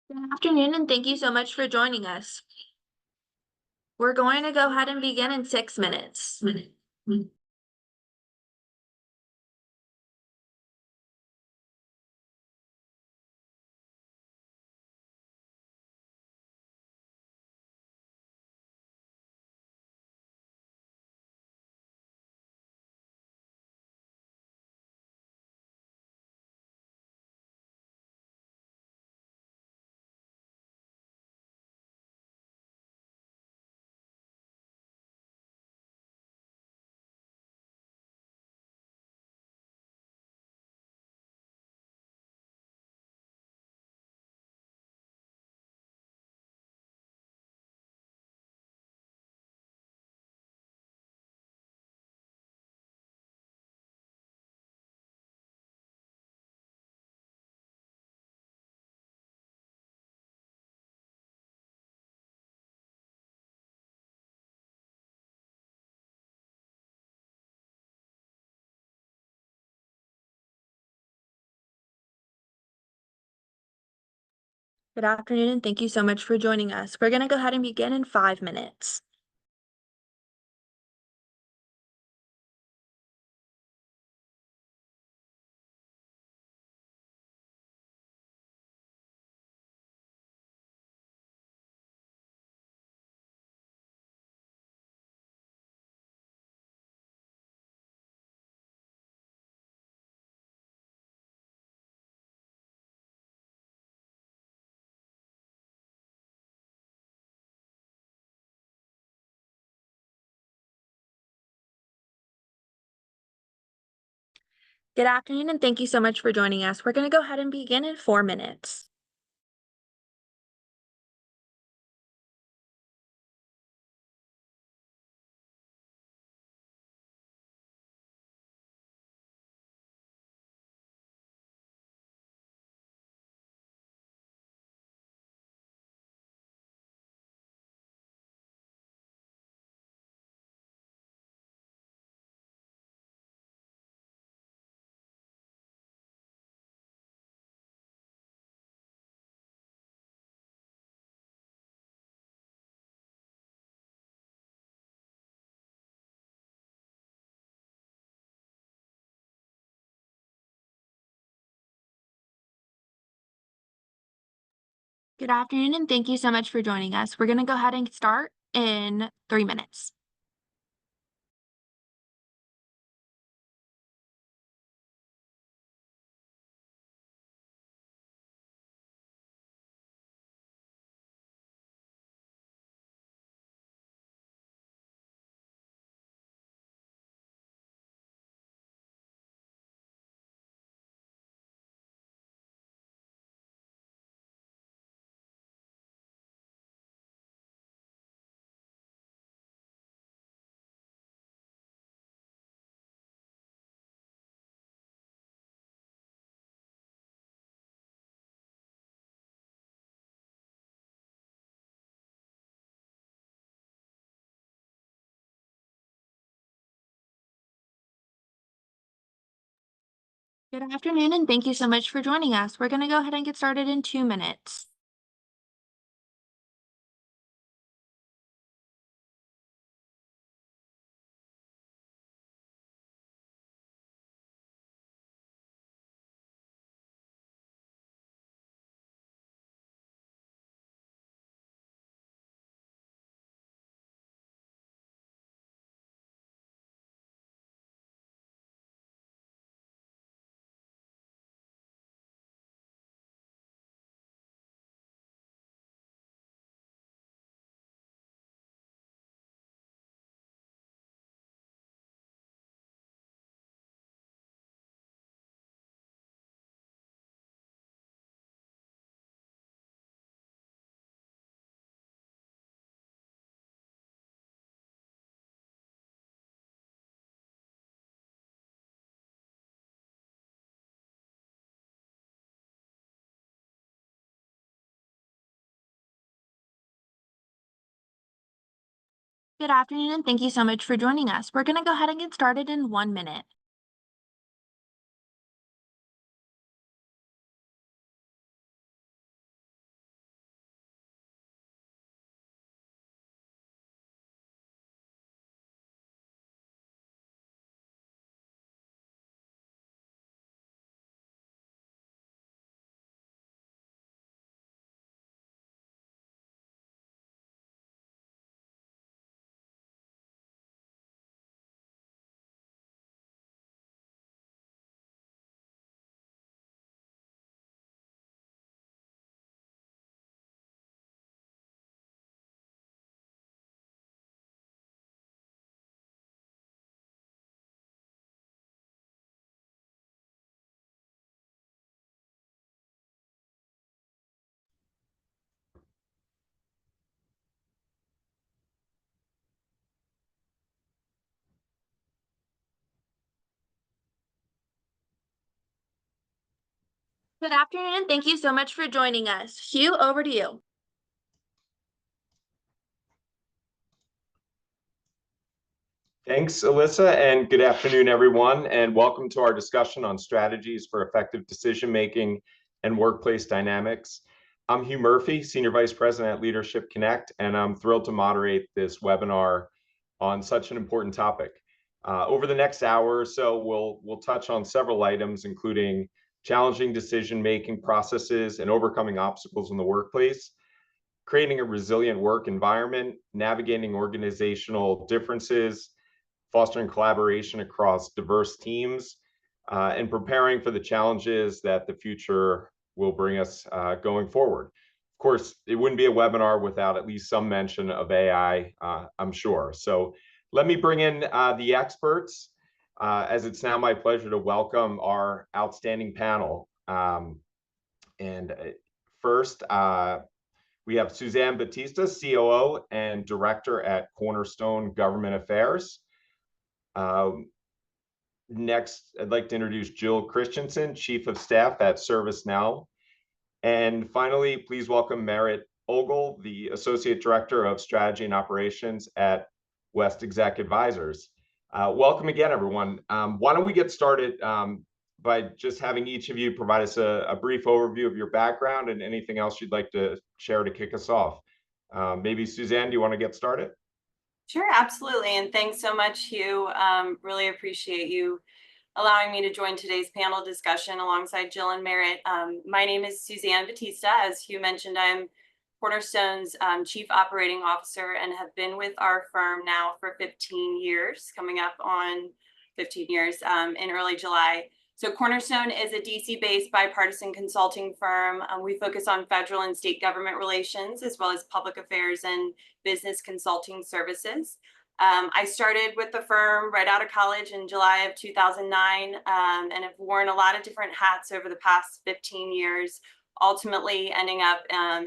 Good afternoon, and thank you so much for joining us. We're going to go ahead and begin in 6 minutes. Good afternoon, and thank you so much for joining us. We're going to go ahead and begin in 5 minutes. Good afternoon, and thank you so much for joining us. We're going to go ahead and begin in 4 minutes. Good afternoon, and thank you so much for joining us. We're going to go ahead and start in 3 minutes. Good afternoon, and thank you so much for joining us. We're going to go ahead and get started in 2 minutes. Good afternoon, and thank you so much for joining us. We're going to go ahead and get started in 1 minute. Good afternoon. Thank you so much for joining us. Hugh, over to you. Thanks, Alyssa, and good afternoon, everyone, and welcome to our discussion on strategies for effective decision-making and workplace dynamics. I'm Hugh Murphy, Senior Vice President at Leadership Connect, and I'm thrilled to moderate this webinar on such an important topic. Over the next hour or so, we'll touch on several items, including challenging decision-making processes and overcoming obstacles in the workplace, creating a resilient work environment, navigating organizational differences, fostering collaboration across diverse teams, and preparing for the challenges that the future will bring us going forward. Of course, it wouldn't be a webinar without at least some mention of AI, I'm sure. So let me bring in the experts, as it's now my pleasure to welcome our outstanding panel. And first, we have Suzanne Batista, COO and Director at Cornerstone Government Affairs. Next, I'd like to introduce Jill Christensen, Chief of Staff at ServiceNow. And finally, please welcome Merritt Ogle, the Associate Director of Strategy and Operations at West Exec Advisors. Welcome again, everyone. Why don't we get started by just having each of you provide us a brief overview of your background and anything else you'd like to share to kick us off. Maybe Suzanne, do you want to get started? Sure, absolutely. And thanks so much, Hugh. Really appreciate you allowing me to join today's panel discussion alongside Jill and Merritt. My name is Suzanne Batista. As Hugh mentioned, I'm Cornerstone's Chief Operating Officer and have been with our firm now for 15 years, coming up on 15 years in early July. So Cornerstone is a DC-based bipartisan consulting firm. We focus on federal and state government relations, as well as public affairs and business consulting services. I started with the firm right out of college in July of 2009 and have worn a lot of different hats over the past 15 years, ultimately ending up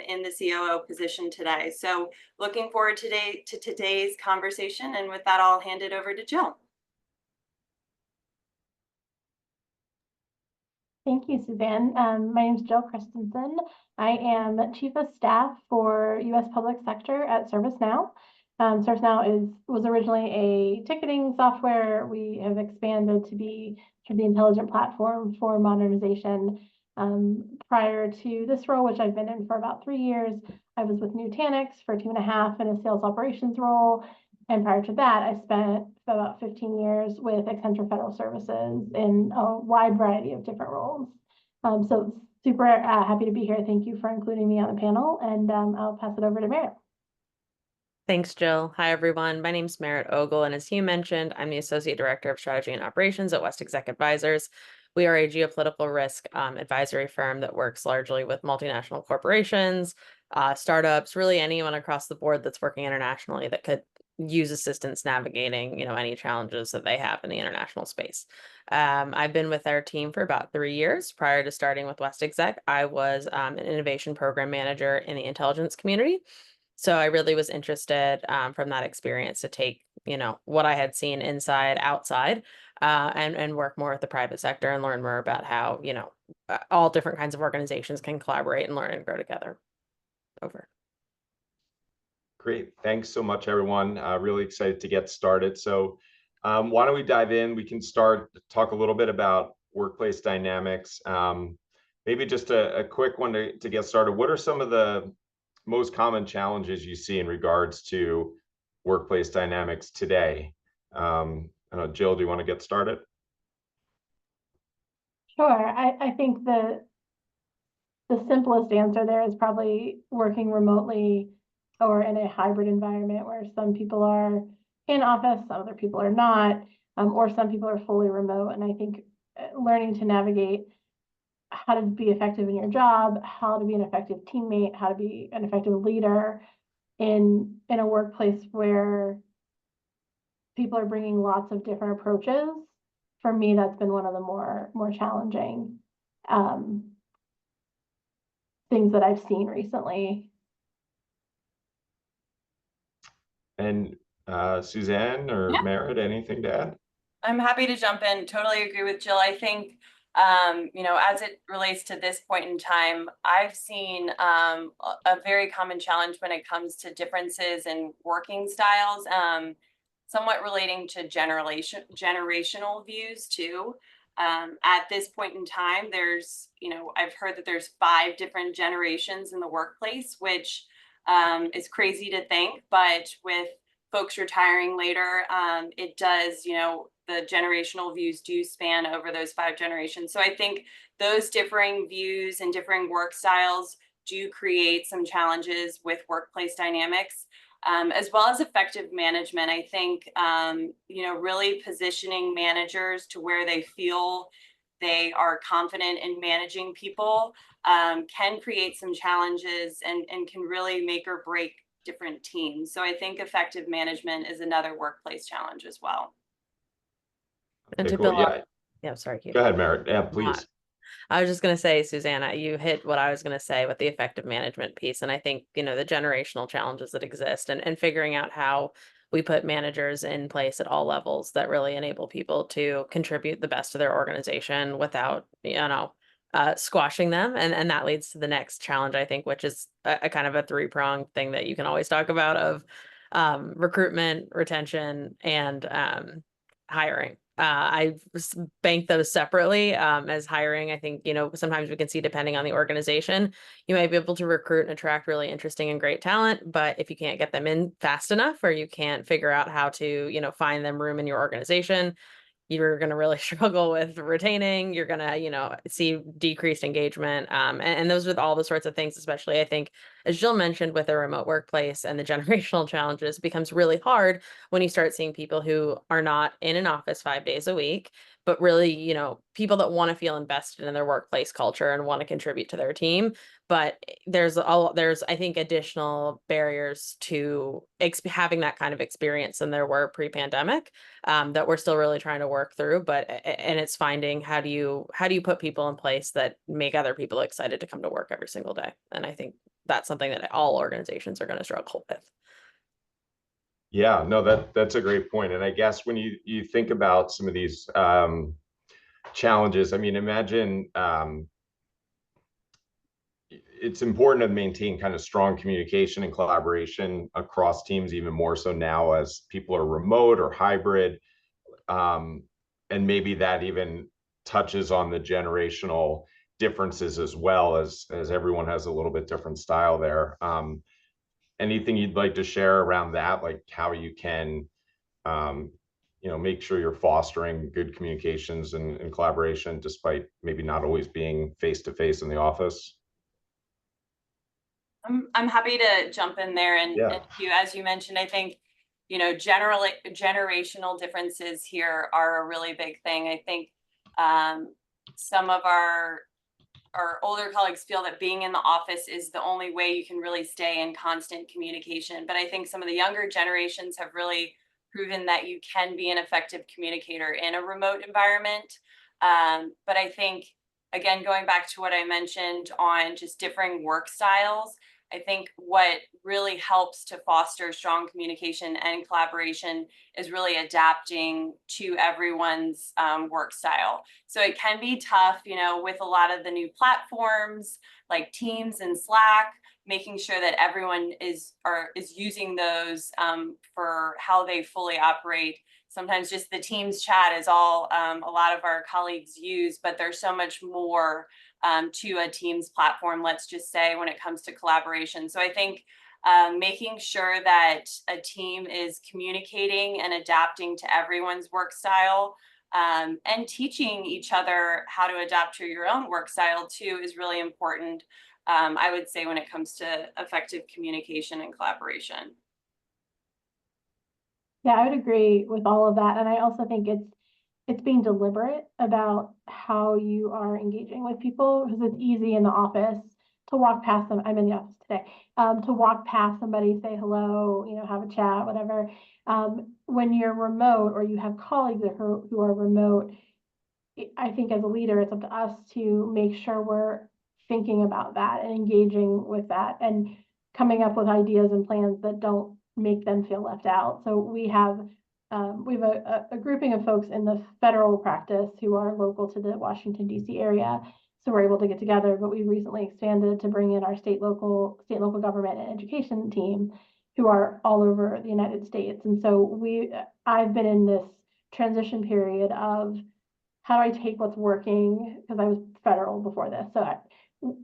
in the COO position today. So looking forward to today's conversation. And with that, I'll hand it over to Jill. Thank you, Suzanne. My name is Jill Christensen. I am Chief of Staff for U.S. Public Sector at ServiceNow. ServiceNow was originally a ticketing software. We have expanded to be the intelligent platform for modernization. Prior to this role, which I've been in for about 3 years, I was with Nutanix for 2.5 in a sales operations role. And prior to that, I spent about 15 years with Accenture Federal Services in a wide variety of different roles. So super happy to be here. Thank you for including me on the panel, and I'll pass it over to Merritt. Thanks, Jill. Hi, everyone. My name's Merritt Ogle, and as Hugh mentioned, I'm the Associate Director of Strategy and Operations at West Exec Advisors. We are a geopolitical risk advisory firm that works largely with multinational corporations, startups, really anyone across the board that's working internationally that could use assistance navigating, any challenges that they have in the international space. I've been with our team for about 3 years. Prior to starting with West Exec, I was an innovation program manager in the intelligence community. So I really was interested from that experience to take, what I had seen inside, outside, and work more with the private sector and learn more about how, all different kinds of organizations can collaborate and learn and grow together. Over. Great. Thanks so much, everyone. Really excited to get started. So why don't we dive in? We can start to talk a little bit about workplace dynamics. Maybe just a quick one to get started. What are some of the most common challenges you see in regards to workplace dynamics today? Jill, do you want to get started? Sure. I think the simplest answer there is probably working remotely or in a hybrid environment where some people are in office, other people are not, or some people are fully remote. And I think learning to navigate how to be effective in your job, how to be an effective teammate, how to be an effective leader in a workplace where people are bringing lots of different approaches. For me, that's been one of the more challenging things that I've seen recently. And Suzanne or Merritt, anything to add? I'm happy to jump in. Totally agree with Jill. I think As it relates to this point in time, I've seen a very common challenge when it comes to differences in working styles, somewhat relating to generational views too. At this point in time, I've heard that there's 5 different generations in the workplace, which is crazy to think, but with folks retiring later, it does, the generational views do span over those 5 generations. So I think those differing views and differing work styles do create some challenges with workplace dynamics, as well as effective management. I think, really positioning managers to where they feel they are confident in managing people can create some challenges and can really make or break different teams. So I think effective management is another workplace challenge as well. And Okay, to cool. build off, Yeah, yeah, sorry, Keith. go ahead, Merritt. Yeah, please. I was just going to say, Susanna, you hit what I was going to say with the effective management piece. And I think, the generational challenges that exist and figuring out how we put managers in place at all levels that really enable people to contribute the best to their organization without, squashing them. And that leads to the next challenge, I think, which is a kind of a 3-pronged thing that you can always talk about of recruitment, retention, and hiring. I bank those separately as hiring. I think, sometimes we can see, depending on the organization, you might be able to recruit and attract really interesting and great talent. But if you can't get them in fast enough, or you can't figure out how to, find them room in your organization, you're going to really struggle with retaining. You're going to, see decreased engagement. And those are all the sorts of things, especially I think, as Jill mentioned, with a remote workplace and the generational challenges, it becomes really hard when you start seeing people who are not in an office 5 days a week, but really, people that want to feel invested in their workplace culture and want to contribute to their team. But there's I think, additional barriers to having that kind of experience than there were pre-pandemic, that we're still really trying to work through. And it's finding how do you put people in place that make other people excited to come to work every single day. And I think that's something that all organizations are going to struggle with. Yeah, no, that's a great point. And I guess when you think about some of these challenges, I mean, imagine it's important to maintain kind of strong communication and collaboration across teams, even more so now as people are remote or hybrid. And maybe that even touches on the generational differences as well, as everyone has a little bit different style there. Anything you'd like to share around that, like how you can make sure you're fostering good communications and collaboration despite maybe not always being face to face in the office? I'm happy to jump in there, and Yeah. as you mentioned, I think, generally generational differences here are a really big thing. I think some of our older colleagues feel that being in the office is the only way you can really stay in constant communication. But I think some of the younger generations have really proven that you can be an effective communicator in a remote environment. But I think, again, going back to what I mentioned on just differing work styles, I think what really helps to foster strong communication and collaboration is really adapting to everyone's work style. So it can be tough, with a lot of the new platforms like Teams and Slack, making sure that everyone is using those for how they fully operate. Sometimes just the Teams chat is all a lot of our colleagues use, but there's so much more to a Teams platform, let's just say, when it comes to collaboration. So I think making sure that a team is communicating and adapting to everyone's work style, and teaching each other how to adapt to your own work style too is really important, I would say, when it comes to effective communication and collaboration. Yeah, I would agree with all of that. And I also think it's being deliberate about how you are engaging with people, because it's easy in the office to walk past them. I'm in the office today, to walk past somebody, say hello, have a chat, whatever. When you're remote or you have colleagues who are remote, I think as a leader, it's up to us to make sure we're thinking about that and engaging with that and coming up with ideas and plans that don't make them feel left out. So we have we have a grouping of folks in the federal practice who are local to the Washington DC area. So we're able to get together, but we recently expanded to bring in our state, local government and education team who are all over the United States. And so I've been in this transition period of how do I take what's working, because I was federal before this. So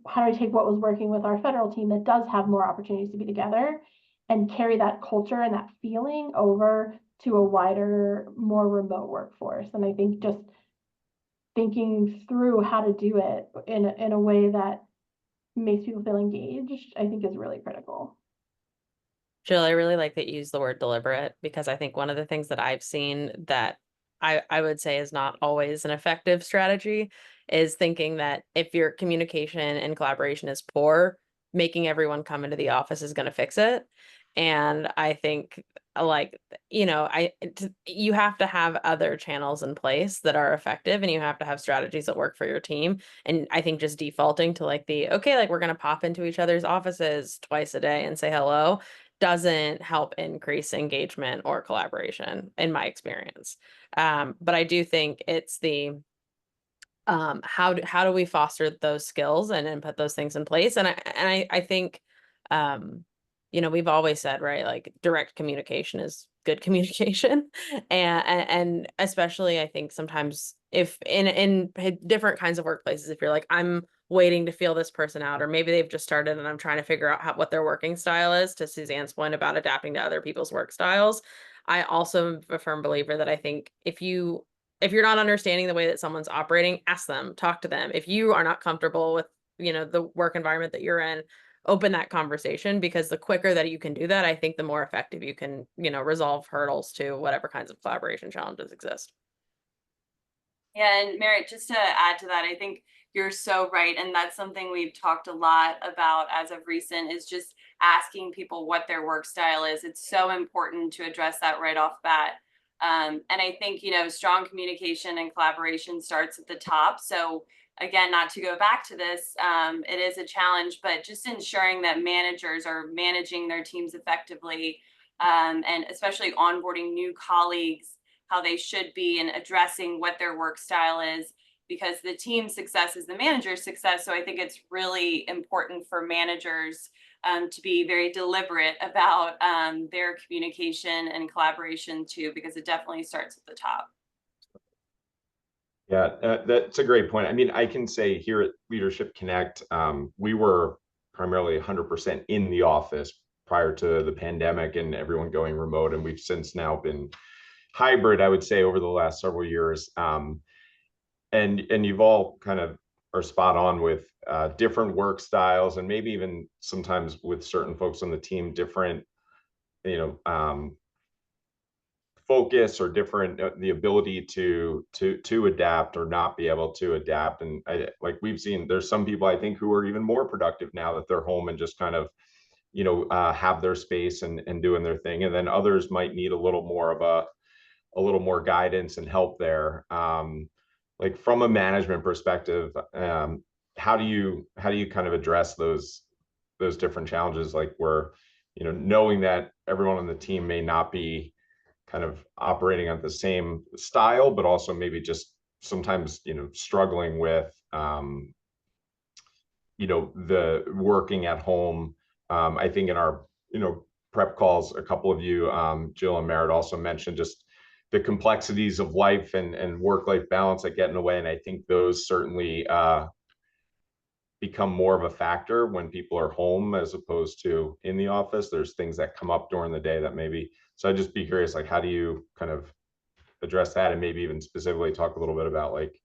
how do I take what was working with our federal team that does have more opportunities to be together and carry that culture and that feeling over to a wider, more remote workforce? And I think just thinking through how to do it in a way that makes people feel engaged, I think is really critical. Jill, I really like that you use the word deliberate, because I think one of the things that I've seen that I would say is not always an effective strategy is thinking that if your communication and collaboration is poor, making everyone come into the office is going to fix it. And I think you have to have other channels in place that are effective, and you have to have strategies that work for your team. And I think just defaulting to we're going to pop into each other's offices twice a day and say hello doesn't help increase engagement or collaboration in my experience. But I do think it's how do we foster those skills and put those things in place? And I think we've always said, right, like direct communication is good communication. And especially I think sometimes if in different kinds of workplaces, if you're like, I'm waiting to feel this person out, or maybe they've just started and I'm trying to figure out what their working style is, to Suzanne's point about adapting to other people's work styles. I also am a firm believer that I think if you're not understanding the way that someone's operating, ask them, talk to them. If you are not comfortable with, the work environment that you're in, open that conversation, because the quicker that you can do that, I think the more effective you can, resolve hurdles to whatever kinds of collaboration challenges exist. Yeah, and Merritt, just to add to that, I think you're so right. And that's something we've talked a lot about as of recent, is just asking people what their work style is. It's so important to address that right off bat. And I think, strong communication and collaboration starts at the top. So again, not to go back to this, it is a challenge, but just ensuring that managers are managing their teams effectively, and especially onboarding new colleagues, how they should be, and addressing what their work style is, because the team's success is the manager's success. So I think it's really important for managers to be very deliberate about their communication and collaboration too, because it definitely starts at the top. Yeah, that's a great point. I mean, I can say here at Leadership Connect, we were primarily 100% in the office prior to the pandemic and everyone going remote. And we've since now been hybrid, I would say, over the last several years. And you've all kind of are spot on with different work styles, and maybe even sometimes with certain folks on the team, different, focus or different the ability to adapt or not be able to adapt. And like we've seen, there's some people I think who are even more productive now that they're home and just kind of have their space and doing their thing, and then others might need a little more guidance and help there. Like from a management perspective, how do you kind of address those different challenges, like where knowing that everyone on the team may not be kind of operating on the same style, but also maybe just sometimes struggling with the working at home. I think in our prep calls, a couple of you, Jill and Merritt, also mentioned just the complexities of life and work-life balance that get in the way. And I think those certainly become more of a factor when people are home as opposed to in the office. There's things that come up during the day that maybe, so I'd just be curious, like, how do you kind of address that? And maybe even specifically talk a little bit about like,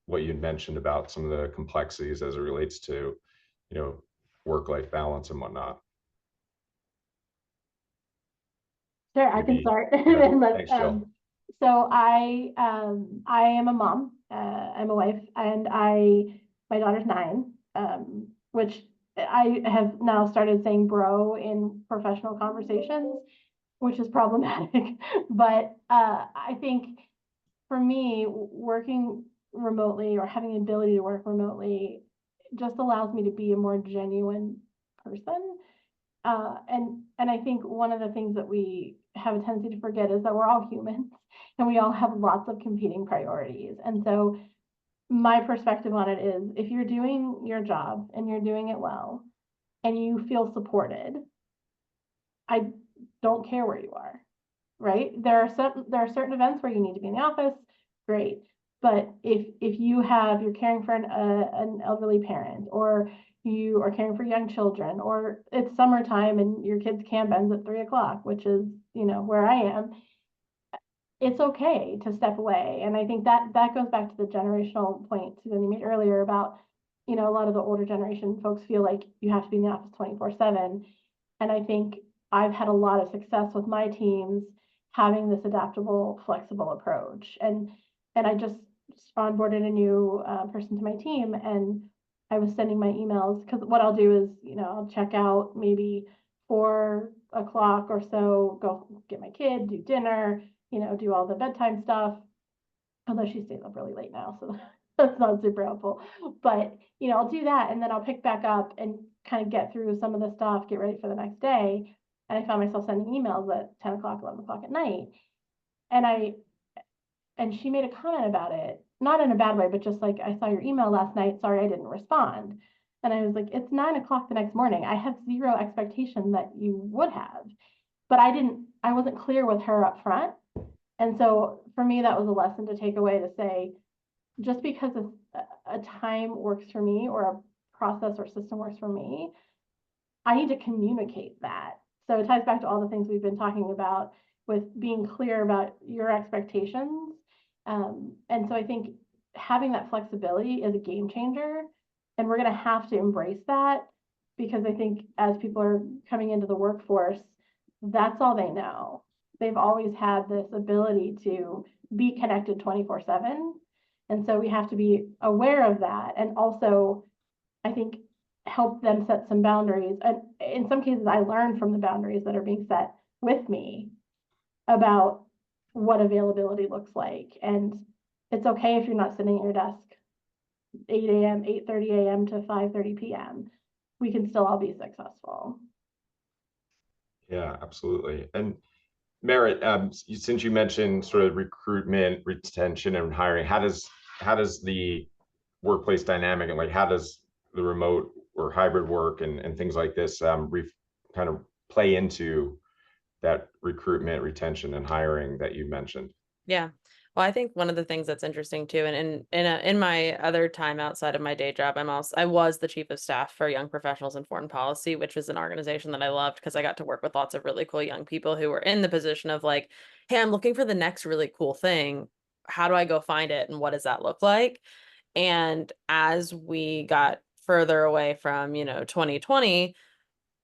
what you'd mentioned about some of the complexities as it relates to, work-life balance and whatnot. Sure, I can Maybe- start. yeah, And thanks, Jill. So I am a mom. I'm a wife, and my daughter's 9, which I have now started saying bro in professional conversations, which is problematic. But I think for me, working remotely or having the ability to work remotely just allows me to be a more genuine person. And I I think one of the things that we have a tendency to forget is that we're all humans and we all have lots of competing priorities. And so my perspective on it is if you're doing your job and you're doing it well and you feel supported, I don't care where you are, right? There are certain events where you need to be in the office, great. But if you're caring for an elderly parent, or you are caring for young children, or it's summertime and your kids' camp ends at 3 o'clock, which is, where I am, it's okay to step away. And I think that goes back to the generational point Susan you made earlier about, a lot of the older generation folks feel like you have to be in the office 24/7. And I think I've had a lot of success with my teams having this adaptable, flexible approach. And I just onboarded a new person to my team, and I was sending my emails because what I'll do is, I'll check out maybe 4 o'clock or so, go get my kid, do dinner, do all the bedtime stuff. Although she stays up really late now, so that's not super helpful. But, I'll do that, and then I'll pick back up and kind of get through some of the stuff, get ready for the next day. And I found myself sending emails at 10 o'clock, 11 o'clock at night. And she made a comment about it, not in a bad way, but just like, I saw your email last night, sorry I didn't respond. And I was like, it's 9 o'clock the next morning. I have zero expectation that you would have, but I wasn't clear with her up front. And so for me, that was a lesson to take away, to say, just because a time works for me or a process or system works for me, I need to communicate that. So it ties back to all the things we've been talking about with being clear about your expectations. And so I think having that flexibility is a game changer, and we're going to have to embrace that, because I think as people are coming into the workforce, that's all they know. They've always had this ability to be connected 24/7. And so we have to be aware of that. And also, I think, help them set some boundaries. And in some cases, I learned from the boundaries that are being set with me about what availability looks like. And it's okay if you're not sitting at your desk 8 a.m., 8:30 a.m. to 5:30 p.m. We can still all be successful. Yeah, absolutely. And Merritt, since you mentioned sort of recruitment, retention, and hiring, how does the workplace dynamic and how does the remote or hybrid work and things like this kind of play into that recruitment, retention, and hiring that you mentioned? Yeah. Well, I think one of the things that's interesting too, and in my other time outside of my day job, I was the chief of staff for Young Professionals in Foreign Policy, which was an organization that I loved because I got to work with lots of really cool young people who were in the position of like, hey, I'm looking for the next really cool thing. How do I go find it? And what does that look like? And as we got further away from, 2020,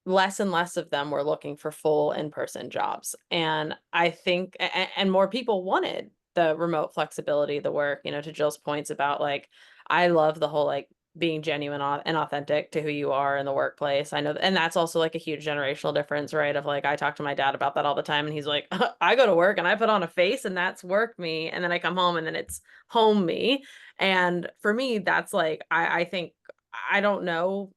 less and less of them were looking for full in-person jobs. And I think, and more people wanted the remote flexibility, the work, to Jill's points about like, I love the whole like being genuine and authentic to who you are in the workplace. I know, and that's also like a huge generational difference, right? Of like, I talk to my dad about that all the time, and he's like, I go to work and I put on a face and that's work me. And then I come home and then it's home me. And for me, that's like, I think, I don't know,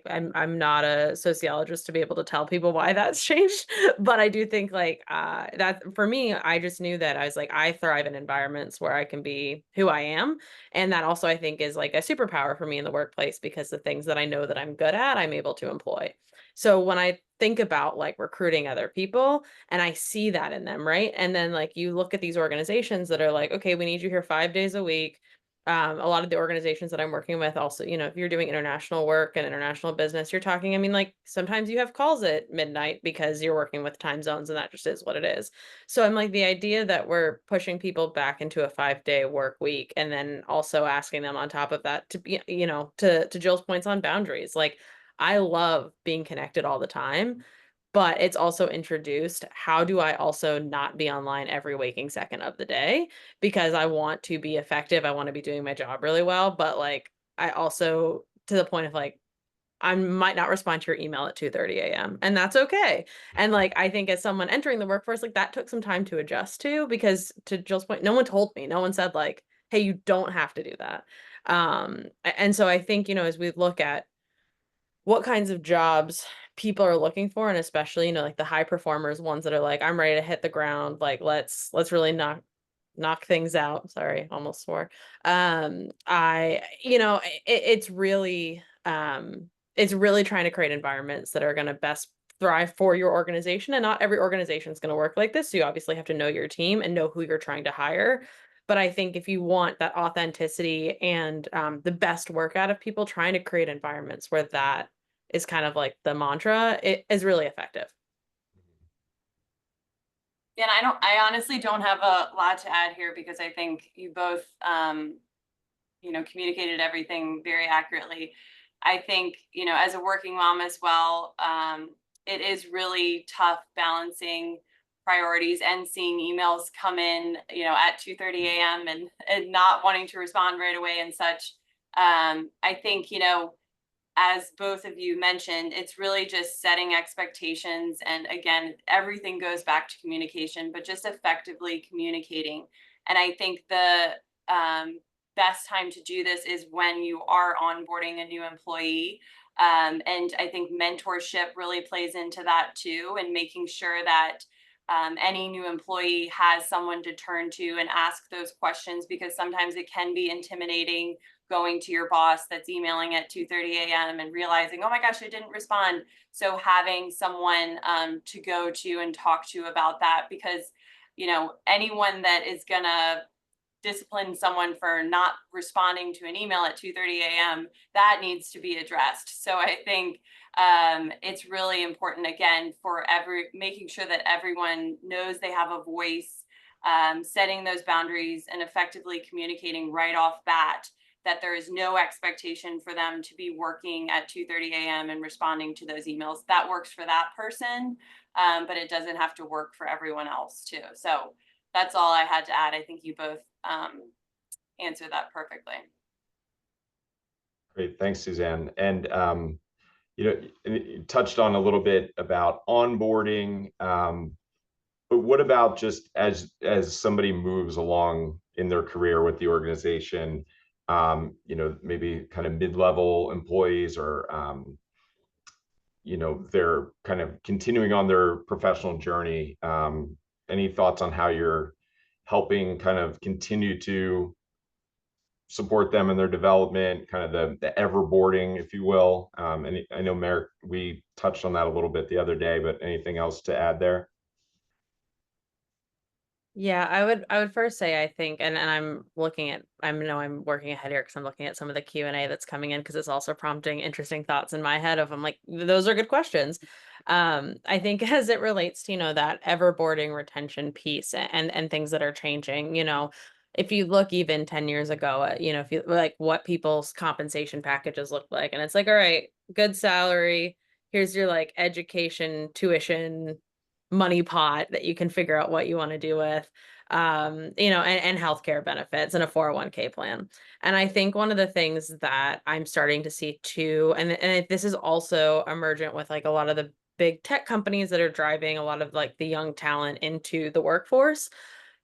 I'm not a sociologist to be able to tell people why that's changed, but I do think like that for me, I just knew that I was like, I thrive in environments where I can be who I am. And that also I think is like a superpower for me in the workplace, because the things that I know that I'm good at, I'm able to employ. So when I think about like recruiting other people and I see that in them, right? And then like you look at these organizations that are like, okay, we need you here 5 days a week. A lot of the organizations that I'm working with also, if you're doing international work and international business, you're talking, I mean, like sometimes you have calls at midnight because you're working with time zones, and that just is what it is. So I'm like, the idea that we're pushing people back into a 5-day work week, and then also asking them on top of that to be, to Jill's points on boundaries. Like, I love being connected all the time, but it's also introduced, how do I also not be online every waking second of the day? Because I want to be effective. I want to be doing my job really well. But like, I also, to the point of like, I might not respond to your email at 2:30 a.m. and that's okay. And like, I think as someone entering the workforce, like that took some time to adjust to, because to Jill's point, no one told me, no one said like, hey, you don't have to do that. And so I think, as we look at what kinds of jobs people are looking for, and especially, like the high performers, ones that are like, I'm ready to hit the ground, like let's really knock things out. Sorry, almost swore. It's really trying to create environments that are going to best thrive for your organization, and not every organization is going to work like this. So you obviously have to know your team and know who you're trying to hire. But I think if you want that authenticity and the best work out of people, trying to create environments where that is kind of like the mantra, it is really effective. And I honestly don't have a lot to add here because I think you both, communicated everything very accurately. I think, as a working mom as well, it is really tough balancing priorities and seeing emails come in, at 2:30 a.m. and not wanting to respond right away and such. I think, as both of you mentioned, it's really just setting expectations. And again, everything goes back to communication, but just effectively communicating. And I think the best time to do this is when you are onboarding a new employee. And I think mentorship really plays into that too, and making sure that any new employee has someone to turn to and ask those questions, because sometimes it can be intimidating going to your boss that's emailing at 2:30 a.m. and realizing, oh my gosh, I didn't respond. So having someone to go to and talk to about that, because anyone that is gonna discipline someone for not responding to an email at 2:30 a.m., that needs to be addressed. So I think it's really important, again, for making sure that everyone knows they have a voice, setting those boundaries and effectively communicating right off bat that there is no expectation for them to be working at 2:30 a.m. and responding to those emails. That works for that person, but it doesn't have to work for everyone else too. So that's all I had to add. I think you both answered that perfectly. Great, thanks, Suzanne. And you touched on a little bit about onboarding, but what about just as somebody moves along in their career with the organization, maybe kind of mid-level employees, or they're kind of continuing on their professional journey. Any thoughts on how you're helping kind of continue to support them in their development, kind of the everboarding, if you will? And I know, Merrick, we touched on that a little bit the other day, but anything else to add there? Yeah, I would first say, I think, and I'm working ahead here because I'm looking at some of the Q&A that's coming in, because it's also prompting interesting thoughts in my head I'm like, those are good questions. I think as it relates to, that everboarding retention piece and things that are changing, if you look even 10 years ago, if you like what people's compensation packages look like, and it's like, all right, good salary, here's your like education, tuition, money pot that you can figure out what you want to do with, and healthcare benefits and a 401k plan. And I think one of the things that I'm starting to see too, and this is also emergent with like a lot of the big tech companies that are driving a lot of like the young talent into the workforce,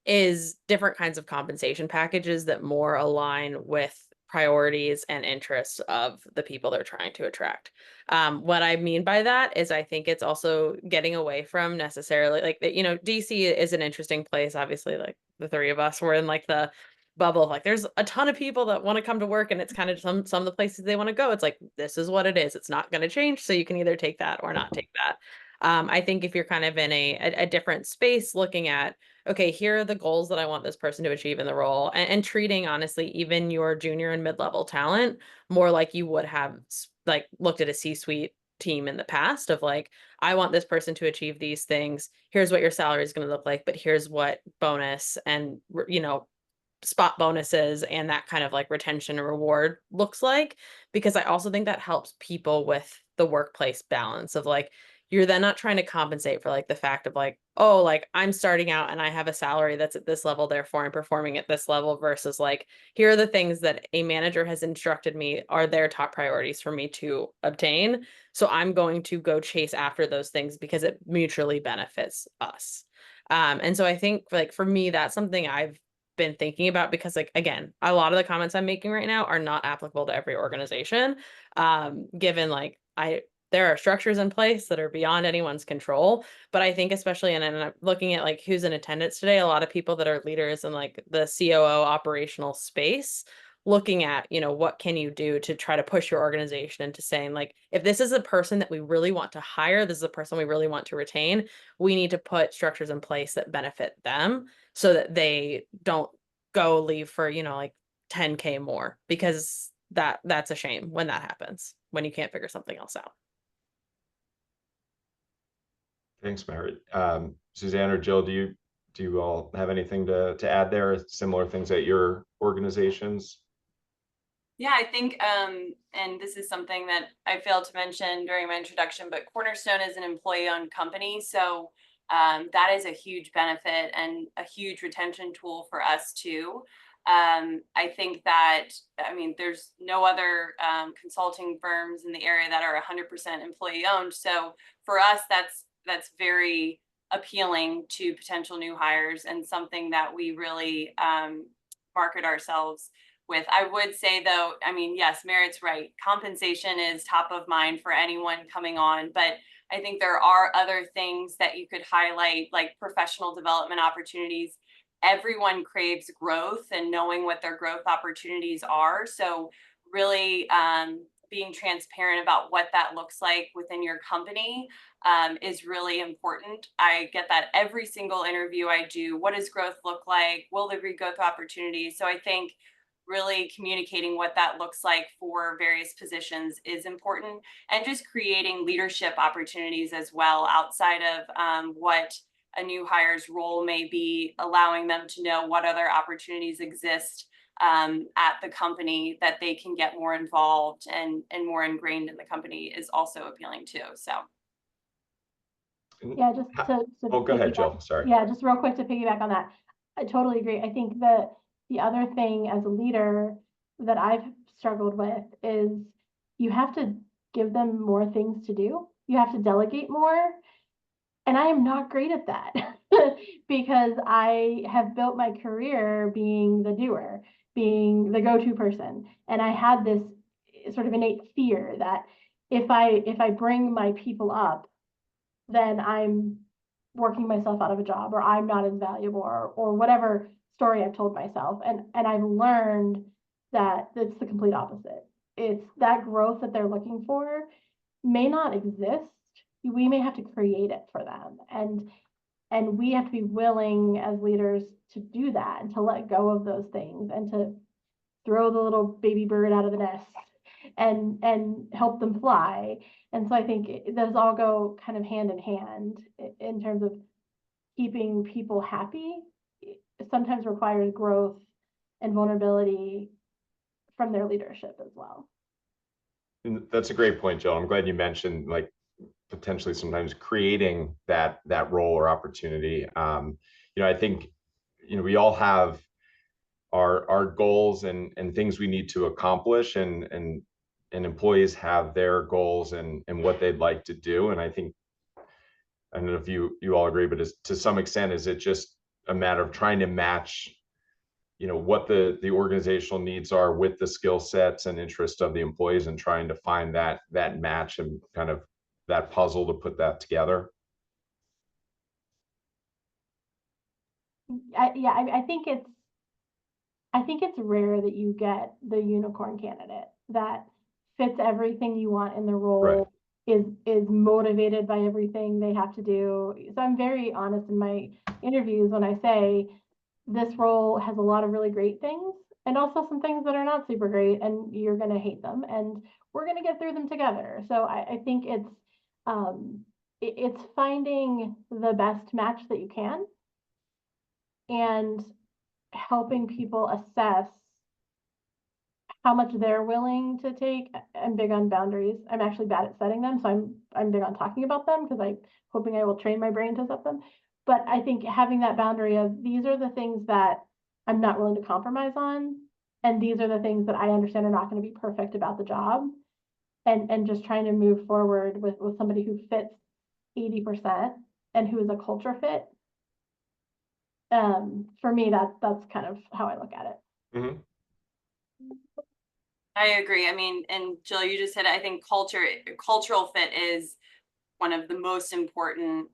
is different kinds of compensation packages that more align with priorities and interests of the people they're trying to attract. What I mean by that is I think it's also getting away from necessarily like that, DC is an interesting place. Obviously, like the three of us were in like the bubble of like, there's a ton of people that want to come to work, and it's kind of some of the places they want to go. It's like, this is what it is. It's not going to change. So you can either take that or not take that. I think if you're kind of in a different space looking at, okay, here are the goals that I want this person to achieve in the role, and treating honestly even your junior and mid-level talent more like you would have like looked at a C-suite team in the past of like, I want this person to achieve these things. Here's what your salary is going to look like, but here's what bonus and, spot bonuses and that kind of like retention and reward looks like. Because I also think that helps people with the workplace balance of like, you're then not trying to compensate for like the fact of like, oh, like I'm starting out and I have a salary that's at this level, therefore I'm performing at this level, versus like, here are the things that a manager has instructed me are their top priorities for me to obtain. So I'm going to go chase after those things because it mutually benefits us. And so I think like for me, that's something I've been thinking about, because like, again, a lot of the comments I'm making right now are not applicable to every organization. Given like there are structures in place that are beyond anyone's control. But I think especially, and I'm looking at like who's in attendance today, a lot of people that are leaders in like the COO operational space, looking at, you know, what can you do to try to push your organization into saying like, if this is a person that we really want to hire, this is a person we really want to retain, we need to put structures in place that benefit them so that they don't go leave for, you know, like 10K more, because that's a shame when that happens, when you can't figure something else out. Thanks, Merritt. Suzanne or Jill, do you all have anything to add there? Similar things at your organizations? Yeah, I think, and this is something that I failed to mention during my introduction, but Cornerstone is an employee-owned company. So that is a huge benefit and a huge retention tool for us too. I think that, I mean, there's no other consulting firms in the area that are 100% employee-owned. So for us, that's very appealing to potential new hires and something that we really market ourselves with. I would say though, I mean, yes, Merritt's right. Compensation is top of mind for anyone coming on, but I think there are other things that you could highlight, like professional development opportunities. Everyone craves growth and knowing what their growth opportunities are. So really being transparent about what that looks like within your company is really important. I get that every single interview I do. What does growth look like? Will there be growth opportunities? So I think really communicating what that looks like for various positions is important, and just creating leadership opportunities as well outside of what a new hire's role may be, allowing them to know what other opportunities exist at the company that they can get more involved and more ingrained in the company is also appealing too. So Yeah, just to Oh, go ahead, piggyback- Jill. Sorry. Yeah, just real quick to piggyback on that. I totally agree. I think that the other thing as a leader that I've struggled with is you have to give them more things to do. You have to delegate more. And I am not great at that because I have built my career being the doer, being the go-to person. And I had this sort of innate fear that if I bring my people up, then I'm working myself out of a job, or I'm not as valuable, or whatever story I've told myself. And I've learned that it's the complete opposite. It's that growth that they're looking for may not exist. We may have to create it for them. And we have to be willing as leaders to do that and to let go of those things and to throw the little baby bird out of the nest and help them fly. And so I think those all go kind of hand in hand in terms of keeping people happy. It sometimes requires growth and vulnerability from their leadership as well. And that's a great point, Jill. I'm glad you mentioned like potentially sometimes creating that role or opportunity. I think, we all have our goals and things we need to accomplish, and employees have their goals and what they'd like to do. And I think, I don't know if you all agree, but to some extent, is it just a matter of trying to match, what the organizational needs are with the skill sets and interests of the employees, and trying to find that match and kind of that puzzle to put that together? I think it's rare that you get the unicorn candidate that fits everything you want in the role, is motivated by everything they have to do. So I'm very honest in my interviews when I say this role has a lot of really great things and also some things that are not super great, and you're going to hate them, and we're going to get through them together. So I think it's finding the best match that you can and helping people assess how much they're willing to take. I'm big on boundaries. I'm actually bad at setting them, so I'm big on talking about them because I'm hoping I will train my brain to set them. But I think having that boundary of these are the things that I'm not willing to compromise on, and these are the things that I understand are not going to be perfect about the job, and just trying to move forward with somebody who fits 80% and who is a culture fit. For me, that's kind of how I look at it. Mm-hmm. I agree. I mean, and Jill, you just said, I think cultural fit is one of the most important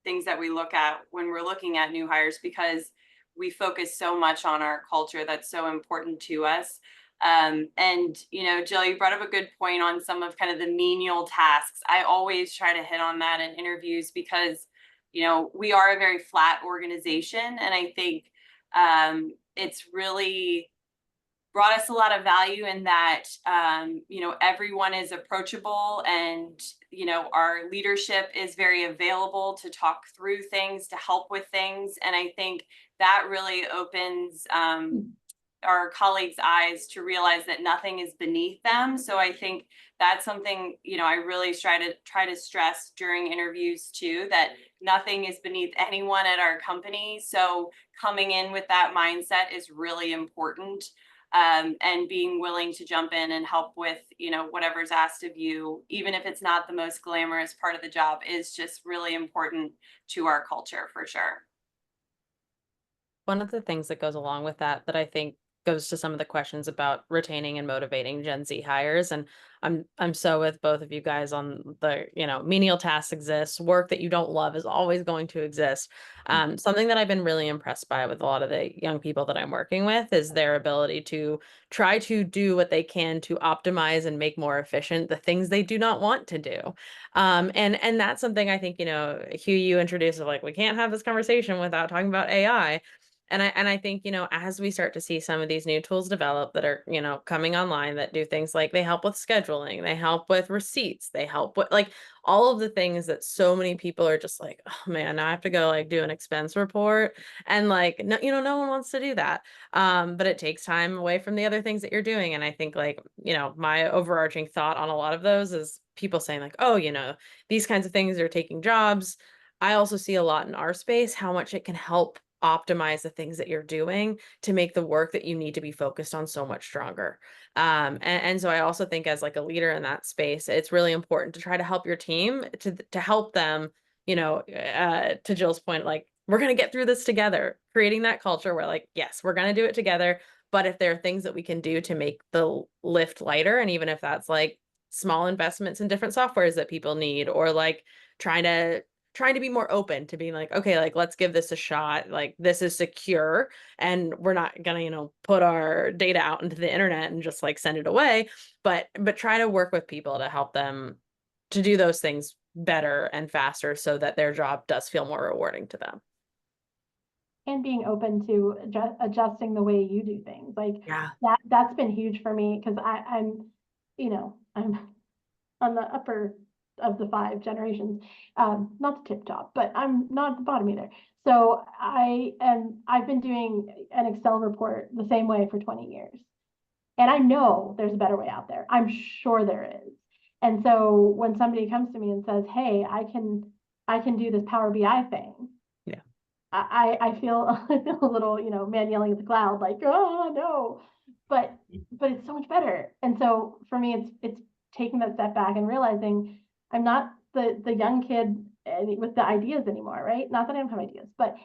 things that we look at when we're looking at new hires, because we focus so much on our culture that's so important to us. And, you know, Jill, you brought up a good point on some of kind of the menial tasks. I always try to hit on that in interviews because, you know, we are a very flat organization. And I think it's really brought us a lot of value in that, you know, everyone is approachable, and, you know, our leadership is very available to talk through things, to help with things. And I think that really opens our colleagues' eyes to realize that nothing is beneath them. So I think that's something, you know, I really try to stress during interviews too, that nothing is beneath anyone at our company. So coming in with that mindset is really important. And being willing to jump in and help with, you know, whatever's asked of you, even if it's not the most glamorous part of the job, is just really important to our culture for sure. One of the things that goes along with that I think goes to some of the questions about retaining and motivating Gen Z hires. And I'm so with both of you guys on the, you know, menial tasks exist. Work that you don't love is always going to exist. Something that I've been really impressed by with a lot of the young people that I'm working with is their ability to try to do what they can to optimize and make more efficient the things they do not want to do. And that's something I think, you know, Hugh, you introduced of like, we can't have this conversation without talking about AI. And I think, you know, as we start to see some of these new tools develop that are, you know, coming online that do things like they help with scheduling, they help with receipts, they help with like all of the things that so many people are just like, oh man, now I have to go like do an expense report. And like, no, you know, no one wants to do that. But it takes time away from the other things that you're doing. And I think like, you know, my overarching thought on a lot of those is people saying like, oh, you know, these kinds of things are taking jobs. I also see a lot in our space, how much it can help optimize the things that you're doing to make the work that you need to be focused on so much stronger. And so I also think as like a leader in that space, it's really important to try to help your team to help them, you know, to Jill's point, like we're going to get through this together, creating that culture where like, yes, we're going to do it together. But if there are things that we can do to make the lift lighter, and even if that's like small investments in different softwares that people need, or like trying to be more open to being like, okay, like let's give this a shot. Like this is secure and we're not gonna, you know, put our data out into the internet and just like send it away. But try to work with people to help them to do those things better and faster so that their job does feel more rewarding to them. And being open to adjusting the way you do things. Like Yeah. that's been huge for me because I'm, you know, I'm on the upper of the 5 generations, not the tip top, but I'm not at the bottom either. So I've been doing an Excel report the same way for 20 years. And I know there's a better way out there. I'm sure there is. And so when somebody comes to me and says, hey, I can do this Power BI thing. Yeah. I feel I feel a little, you know, man yelling at the cloud, like, oh no. But it's so much better. And so for me, it's taking that step back and realizing I'm not the young kid with the ideas anymore, right? Not that I don't have ideas, but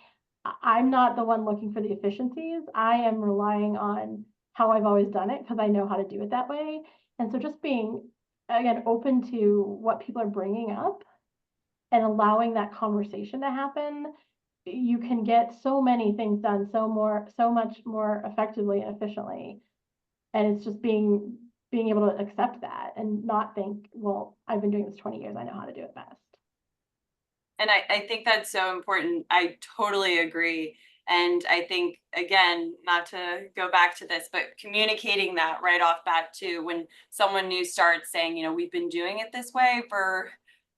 I'm not the one looking for the efficiencies. I am relying on how I've always done it because I know how to do it that way. And so just being, again, open to what people are bringing up and allowing that conversation to happen, you can get so many things done so much more effectively and efficiently. And it's just being able to accept that and not think, well, I've been doing this 20 years, I know how to do it best. And I think that's so important. I totally agree. And I think, again, not to go back to this, but communicating that right off bat too, when someone new starts saying, you know, we've been doing it this way for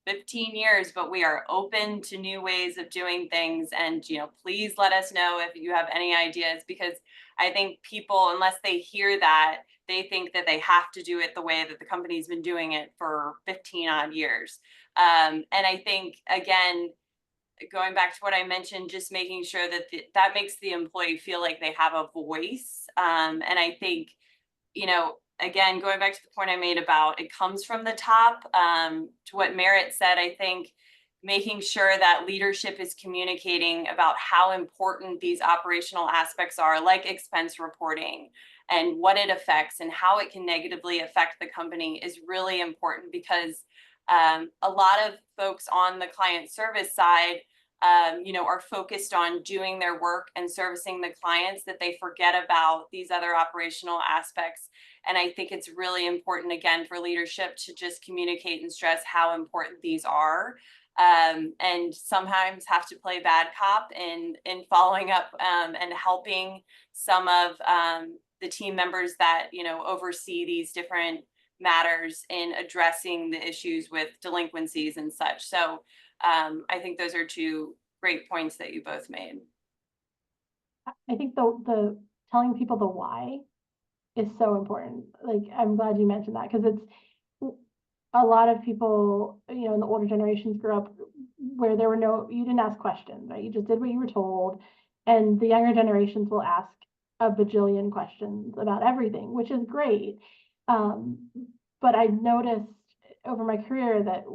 15 years, but we are open to new ways of doing things. And, you know, please let us know if you have any ideas, because I think people, unless they hear that, they think that they have to do it the way that the company's been doing it for 15 odd years. And I think, again, going back to what I mentioned, just making sure that that makes the employee feel like they have a voice. And I think, you know, again, going back to the point I made about it comes from the top, to what Merritt said, I think making sure that leadership is communicating about how important these operational aspects are, like expense reporting and what it affects and how it can negatively affect the company, is really important, because a lot of folks on the client service side are focused on doing their work and servicing the clients, that they forget about these other operational aspects. And I think it's really important, again, for leadership to just communicate and stress how important these are, and sometimes have to play bad cop in following up and helping some of the team members that oversee these different matters in addressing the issues with delinquencies and such. So I think those are two great points that you both made. I think the telling people the why is so important. Like, I'm glad you mentioned that, because it's a lot of people, in the older generations grew up where you didn't ask questions, right? You just did what you were told. And the younger generations will ask a bajillion questions about everything, which is great. But I've noticed over my career that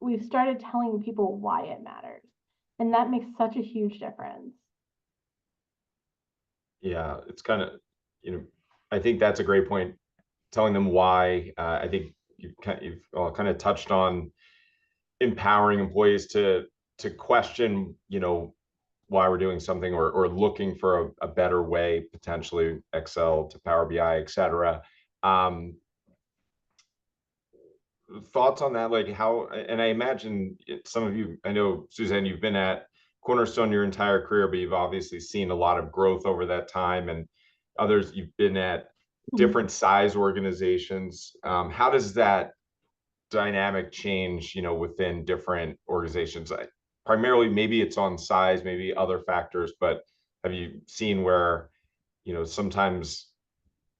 we've started telling people why it matters. And that makes such a huge difference. Yeah, it's kind of, I think that's a great point. Telling them why. I think you've kind of touched on empowering employees to question, why we're doing something, or looking for a better way, potentially Excel to Power BI, et cetera. Thoughts on that, like how, and I imagine some of you, I know, Suzanne, you've been at Cornerstone your entire career, but you've obviously seen a lot of growth over that time, and others, you've been at different size organizations. How does that dynamic change, within different organizations? Primarily, maybe it's on size, maybe other factors, but have you seen where, sometimes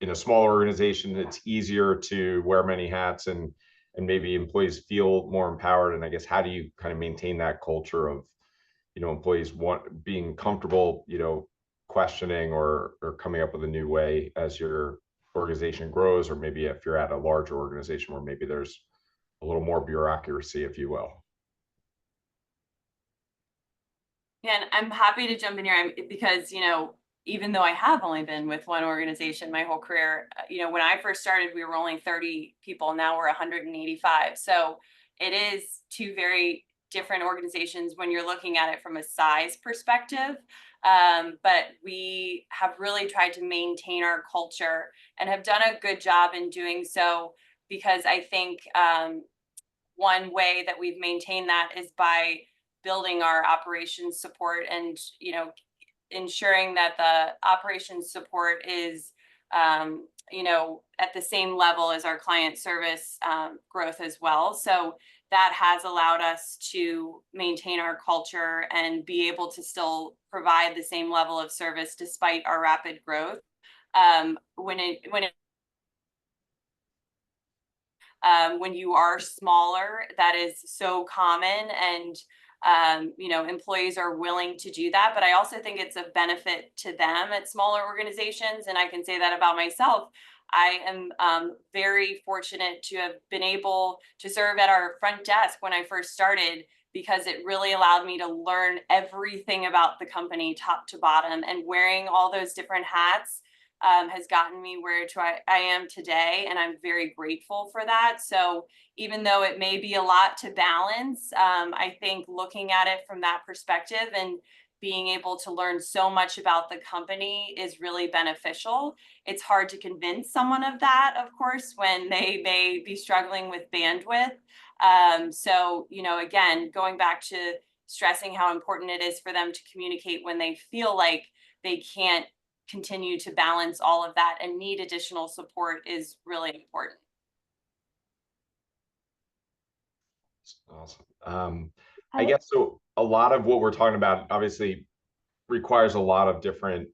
in a smaller organization, it's easier to wear many hats, and maybe employees feel more empowered? And I guess, how do you kind of maintain that culture of, employees being comfortable, questioning or coming up with a new way as your organization grows, or maybe if you're at a larger organization where maybe there's a little more bureaucracy, if you will? Yeah, and I'm happy to jump in here, because, even though I have only been with one organization my whole career, when I first started, we were only 30 people. Now we're 185. So it is two very different organizations when you're looking at it from a size perspective. But we have really tried to maintain our culture and have done a good job in doing so, because I think one way that we've maintained that is by building our operations support, and ensuring that the operations support is at the same level as our client service growth as well. So that has allowed us to maintain our culture and be able to still provide the same level of service despite our rapid growth. When you are smaller, that is so common, and employees are willing to do that. But I also think it's a benefit to them at smaller organizations. And I can say that about myself. I am very fortunate to have been able to serve at our front desk when I first started, because it really allowed me to learn everything about the company top to bottom, and wearing all those different hats has gotten me where I am today, and I'm very grateful for that. So even though it may be a lot to balance, I think looking at it from that perspective and being able to learn so much about the company is really beneficial. It's hard to convince someone of that, of course, when they may be struggling with bandwidth. So, again, going back to stressing how important it is for them to communicate when they feel like they can't continue to balance all of that and need additional support is really important. Awesome. I guess so. A lot of what we're talking about obviously requires a lot of different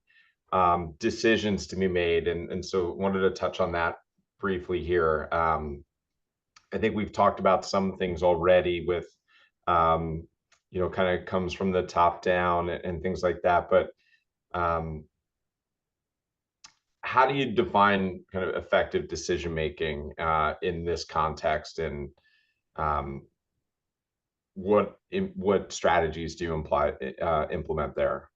decisions to be made, and so wanted to touch on that briefly here. I think we've talked about some things already with, kind of comes from the top down and things like that. But how do you define kind of effective decision making in this context? And what strategies do you implement there?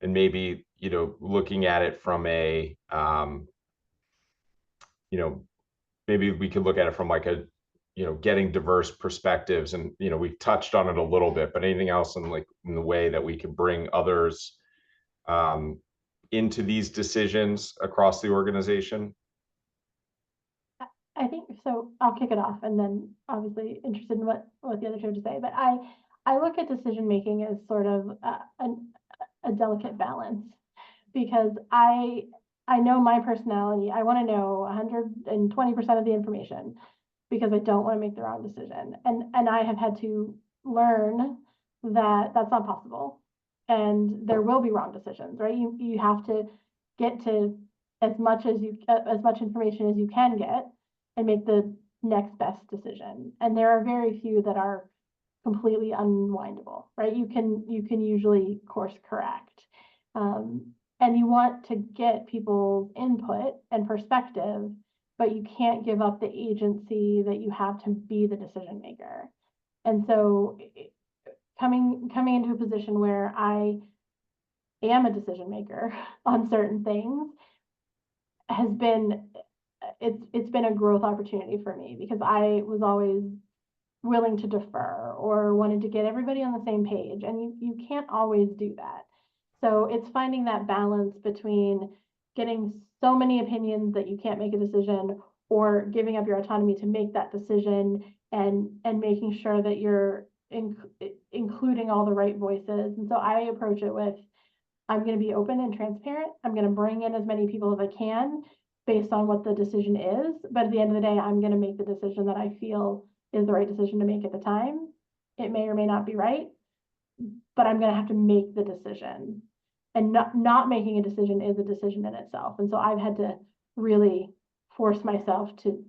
And maybe, looking at it from a, maybe we could look at it from like a, getting diverse perspectives, and, we've touched on it a little bit, but anything else in the way that we could bring others into these decisions across the organization? I think so. I'll kick it off, and then obviously interested in what the other two have to say. But I look at decision making as sort of a delicate balance, because I know my personality. I want to know 120% of the information, because I don't want to make the wrong decision. And I have had to learn that that's not possible, and there will be wrong decisions, right? You have to get to as much information as you can get and make the next best decision. And there are very few that are completely unwindable, right? You can usually course correct. And you want to get people's input and perspective, but you can't give up the agency that you have to be the decision maker. And so coming into a position where I am a decision maker on certain things has been, it's been a growth opportunity for me, because I was always willing to defer or wanted to get everybody on the same page, and you can't always do that. So it's finding that balance between getting so many opinions that you can't make a decision, or giving up your autonomy to make that decision, and making sure that you're including all the right voices. And so I approach it with, I'm going to be open and transparent. I'm going to bring in as many people as I can based on what the decision is. But at the end of the day, I'm going to make the decision that I feel is the right decision to make at the time. It may or may not be right, but I'm going to have to make the decision. And not making a decision is a decision in itself. And so I've had to really force myself to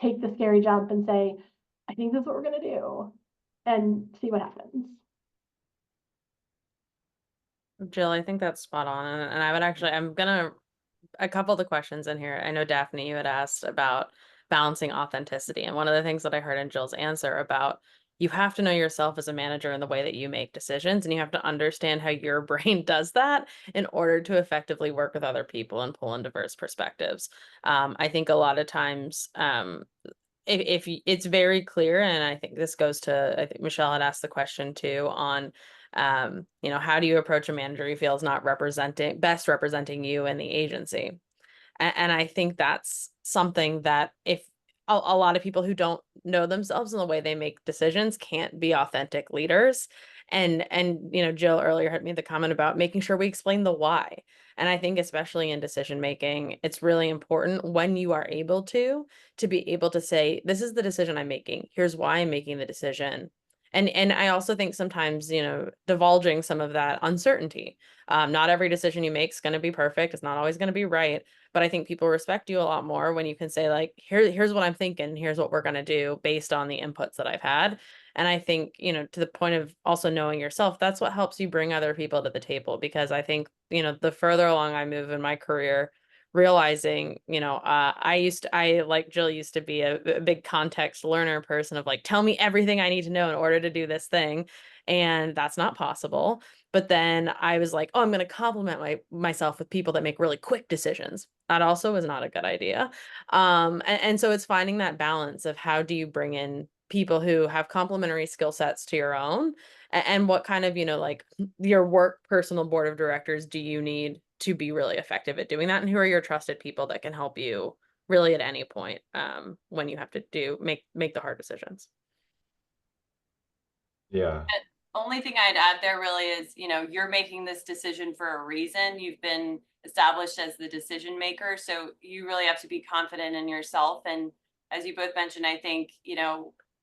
take the scary jump and say, I think this is what we're going to do, and see what happens. Jill, I think that's spot on. And I would actually, a couple of the questions in here. I know Daphne, you had asked about balancing authenticity. And one of the things that I heard in Jill's answer about, you have to know yourself as a manager in the way that you make decisions, and you have to understand how your brain does that in order to effectively work with other people and pull in diverse perspectives. I think a lot of times, if it's very clear, and I think this goes to, I think Michelle had asked the question too on, how do you approach a manager you feel is not best representing you and the agency? And I think that's something that if a lot of people who don't know themselves in the way they make decisions can't be authentic leaders. And Jill earlier had made the comment about making sure we explain the why. And I think especially in decision making, it's really important when you are able to be able to say, this is the decision I'm making. Here's why I'm making the decision. And I also think sometimes, divulging some of that uncertainty. Not every decision you make is going to be perfect. It's not always going to be right. But I think people respect you a lot more when you can say, like, here's what I'm thinking. Here's what we're going to do based on the inputs that I've had. And I think, to the point of also knowing yourself, that's what helps you bring other people to the table. Because I think, the further along I move in my career, realizing, I like Jill used to be a big context learner person of like, tell me everything I need to know in order to do this thing. And that's not possible. But then I was like, oh, I'm going to compliment myself with people that make really quick decisions. That also is not a good idea. And so it's finding that balance of how do you bring in people who have complementary skill sets to your own, and what kind of, like your work personal board of directors do you need to be really effective at doing that, and who are your trusted people that can help you really at any point when you have to make the hard decisions. Yeah. Only thing I'd add there really is, you're making this decision for a reason. You've been established as the decision maker. So you really have to be confident in yourself. And as you both mentioned, I think,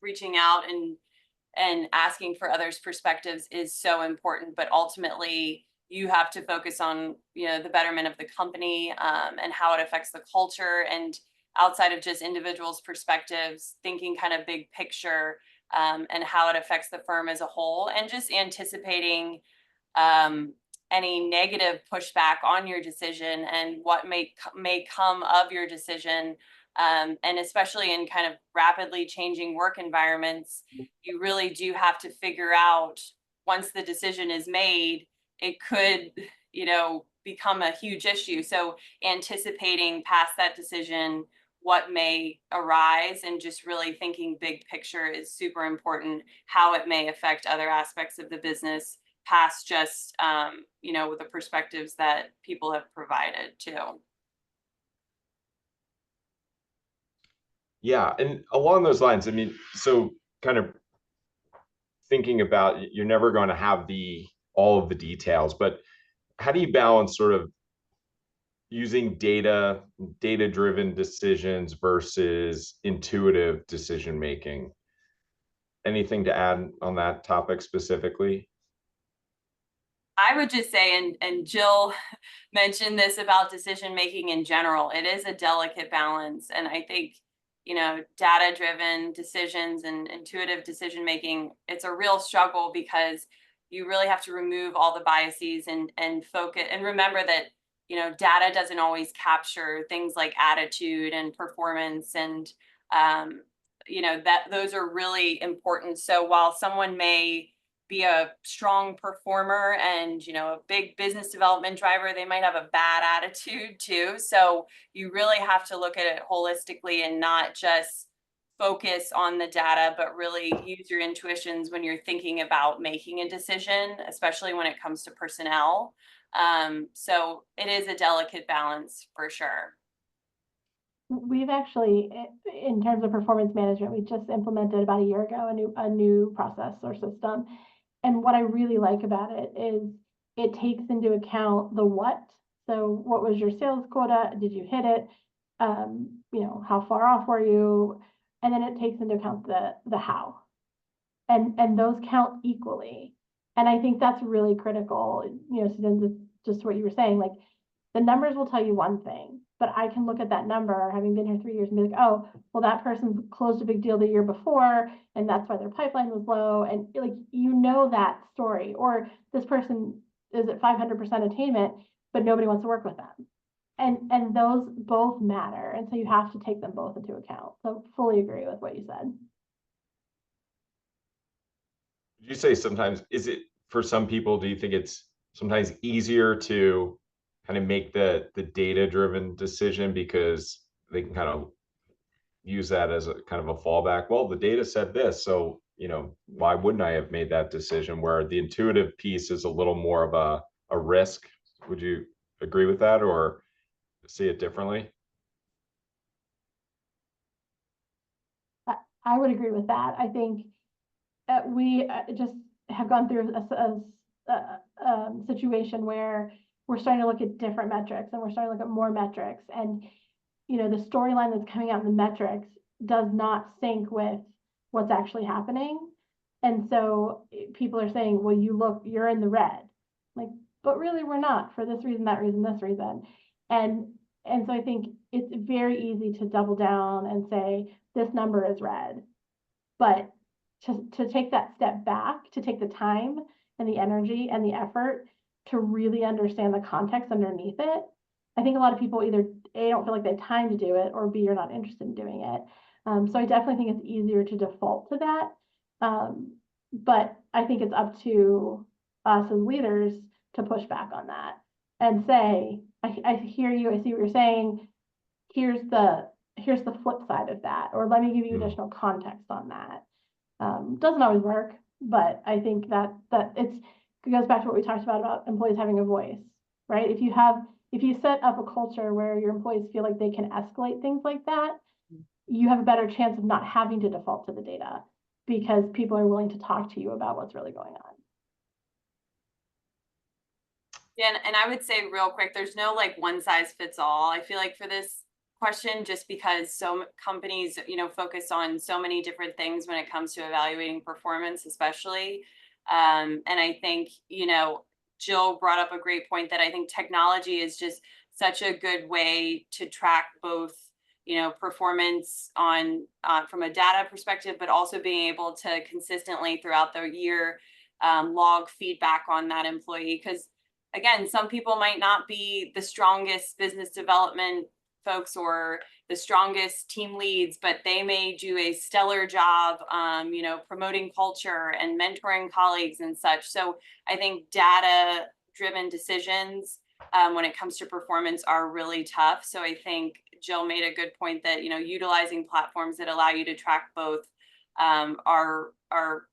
reaching out and asking for others' perspectives is so important. But ultimately, you have to focus on, the betterment of the company and how it affects the culture. And outside of just individuals' perspectives, thinking kind of big picture. And how it affects the firm as a whole, and just anticipating any negative pushback on your decision and what may come of your decision And especially in kind of rapidly changing work environments, you really do have to figure out, once the decision is made, it could, become a huge issue. So anticipating past that decision, what may arise, and just really thinking big picture is super important, how it may affect other aspects of the business past just, with the perspectives that people have provided too. Yeah, and along those lines, I mean, so kind of thinking about, you're never going to have all of the details, but how do you balance sort of using data-driven decisions versus intuitive decision making? Anything to add on that topic specifically? I would just say, and Jill mentioned this about decision making in general, it is a delicate balance. And I think, data driven decisions and intuitive decision making, it's a real struggle, because you really have to remove all the biases and focus and remember that, data doesn't always capture things like attitude and performance, and that those are really important. So while someone may be a strong performer and a big business development driver, they might have a bad attitude too. So you really have to look at it holistically and not just focus on the data, but really use your intuitions when you're thinking about making a decision, especially when it comes to personnel. So it is a delicate balance for sure. We've actually, in terms of performance management, we just implemented about a year ago a new process or system. And what I really like about it is it takes into account the what. So what was your sales quota? Did you hit it? How far off were you? And then it takes into account the how. And those count equally. And I think that's really critical. Susan, just what you were saying, like the numbers will tell you one thing, but I can look at that number, having been here 3 years, and be like, oh, well, that person closed a big deal the year before, and that's why their pipeline was low. And that story. Or this person is at 500% attainment, but nobody wants to work with them. And those both matter. And so you have to take them both into account. So fully agree with what you said. Did you say sometimes, is it for some people, do you think it's sometimes easier to kind of make the data-driven decision because they can kind of use that as a kind of a fallback? Well, the data said this, so why wouldn't I have made that decision? Where the intuitive piece is a little more of a risk. Would you agree with that or see it differently? I would agree with that. I think we just have gone through a situation where we're starting to look at different metrics, and we're starting to look at more metrics. And, the storyline that's coming out in the metrics does not sync with what's actually happening. And so people are saying, well, you're in the red. Like, but really we're not, for this reason, that reason, this reason. And so I think it's very easy to double down and say, this number is red. But to take that step back, to take the time and the energy and the effort to really understand the context underneath it, I think a lot of people either A, don't feel like they have time to do it, or B, are not interested in doing it. So I definitely think it's easier to default to that. But I think it's up to us as leaders to push back on that and say, I hear you, I see what you're saying. Here's the flip side of that, or let me give you additional context on that. Doesn't always work, but I think that it goes back to what we talked about employees having a voice, right? If you set up a culture where your employees feel like they can escalate things like that, you have a better chance of not having to default to the data, because people are willing to talk to you about what's really going on. Yeah, and I would say real quick, there's no like one size fits all. I feel like for this question, just because so companies, focus on so many different things when it comes to evaluating performance, especially. And I think, Jill brought up a great point that I think technology is just such a good way to track both, performance on from a data perspective, but also being able to consistently throughout the year log feedback on that employee. Because again, some people might not be the strongest business development folks, or the strongest team leads, but they may do a stellar job, you know, promoting culture and mentoring colleagues and such. So I think data-driven decisions when it comes to performance are really tough. So I think Jill made a good point that, you know, utilizing platforms that allow you to track both are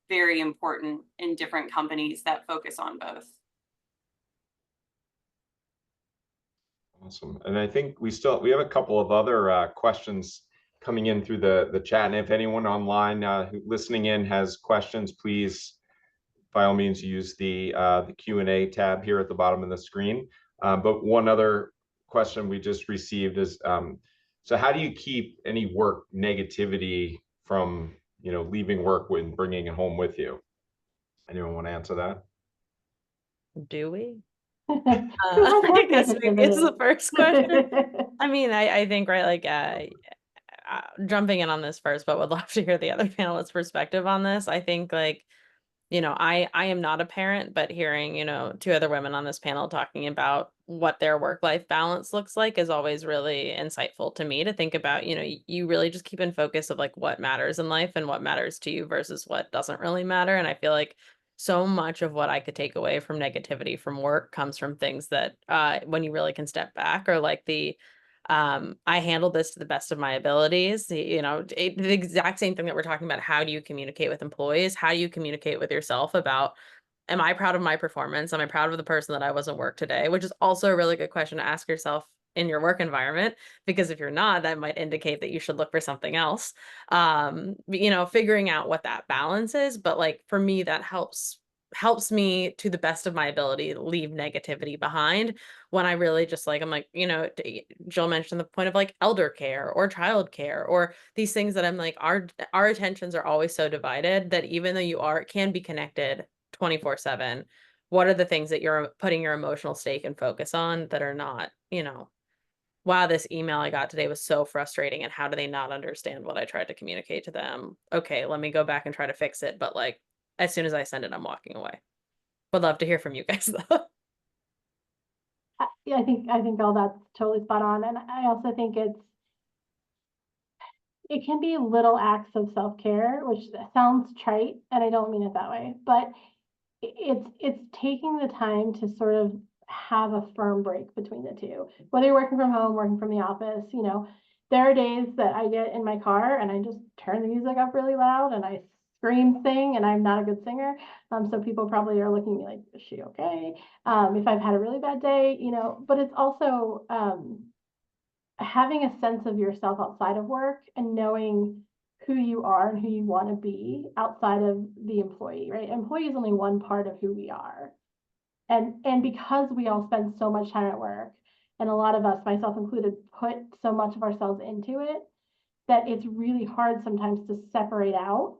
very important in different companies that focus on both. Awesome. And I think we have a couple of other questions coming in through the chat. And if anyone online listening in has questions, please, by all means, use the Q&A tab here at the bottom of the screen. But one other question we just received is, so how do you keep any work negativity from, you know, leaving work when bringing it home with you? Anyone want to answer that? Do we? Who has I work guess maybe it's the negativity? first question. I mean, I think, right, like, jumping in on this first, but would love to hear the other panelists' perspective on this. I think, like, you know, I am not a parent, but hearing, you know, two other women on this panel talking about what their work-life balance looks like is always really insightful to me to think about. You know, you really just keep in focus of like what matters in life and what matters to you versus what doesn't really matter. And I feel like so much of what I could take away from negativity from work comes from things that when you really can step back, or like the I handled this to the best of my abilities. You know, the exact same thing that we're talking about. How do you communicate with employees? How do you communicate with yourself about, am I proud of my performance? Am I proud of the person that I was at work today? Which is also a really good question to ask yourself in your work environment, because if you're not, that might indicate that you should look for something else. You know, figuring out what that balance is. But like for me, that helps me to the best of my ability leave negativity behind when I really just like, I'm like, you know, Jill mentioned the point of like elder care or child care or these things that I'm like, our attentions are always so divided that even though can be connected 24/7, what are the things that you're putting your emotional stake and focus on that are not, you know, wow, this email I got today was so frustrating, and how do they not understand what I tried to communicate to them? Okay, let me go back and try to fix it. But like, as soon as I send it, I'm walking away. Would love to hear from you guys though. Yeah, I think all that's totally spot on. And I also think it can be little acts of self-care, which sounds trite, and I don't mean it that way, but it's taking the time to sort of have a firm break between the two. Whether you're working from home, working from the office, you know, there are days that I get in my car and I just turn the music up really loud and I scream, sing, and I'm not a good singer. So people probably are looking at me like, is she okay? If I've had a really bad day, you know, but it's also having a sense of yourself outside of work and knowing who you are and who you want to be outside of the employee, right? Employee is only one part of who we are. And because we all spend so much time at work, and a lot of us, myself included, put so much of ourselves into it, that it's really hard sometimes to separate out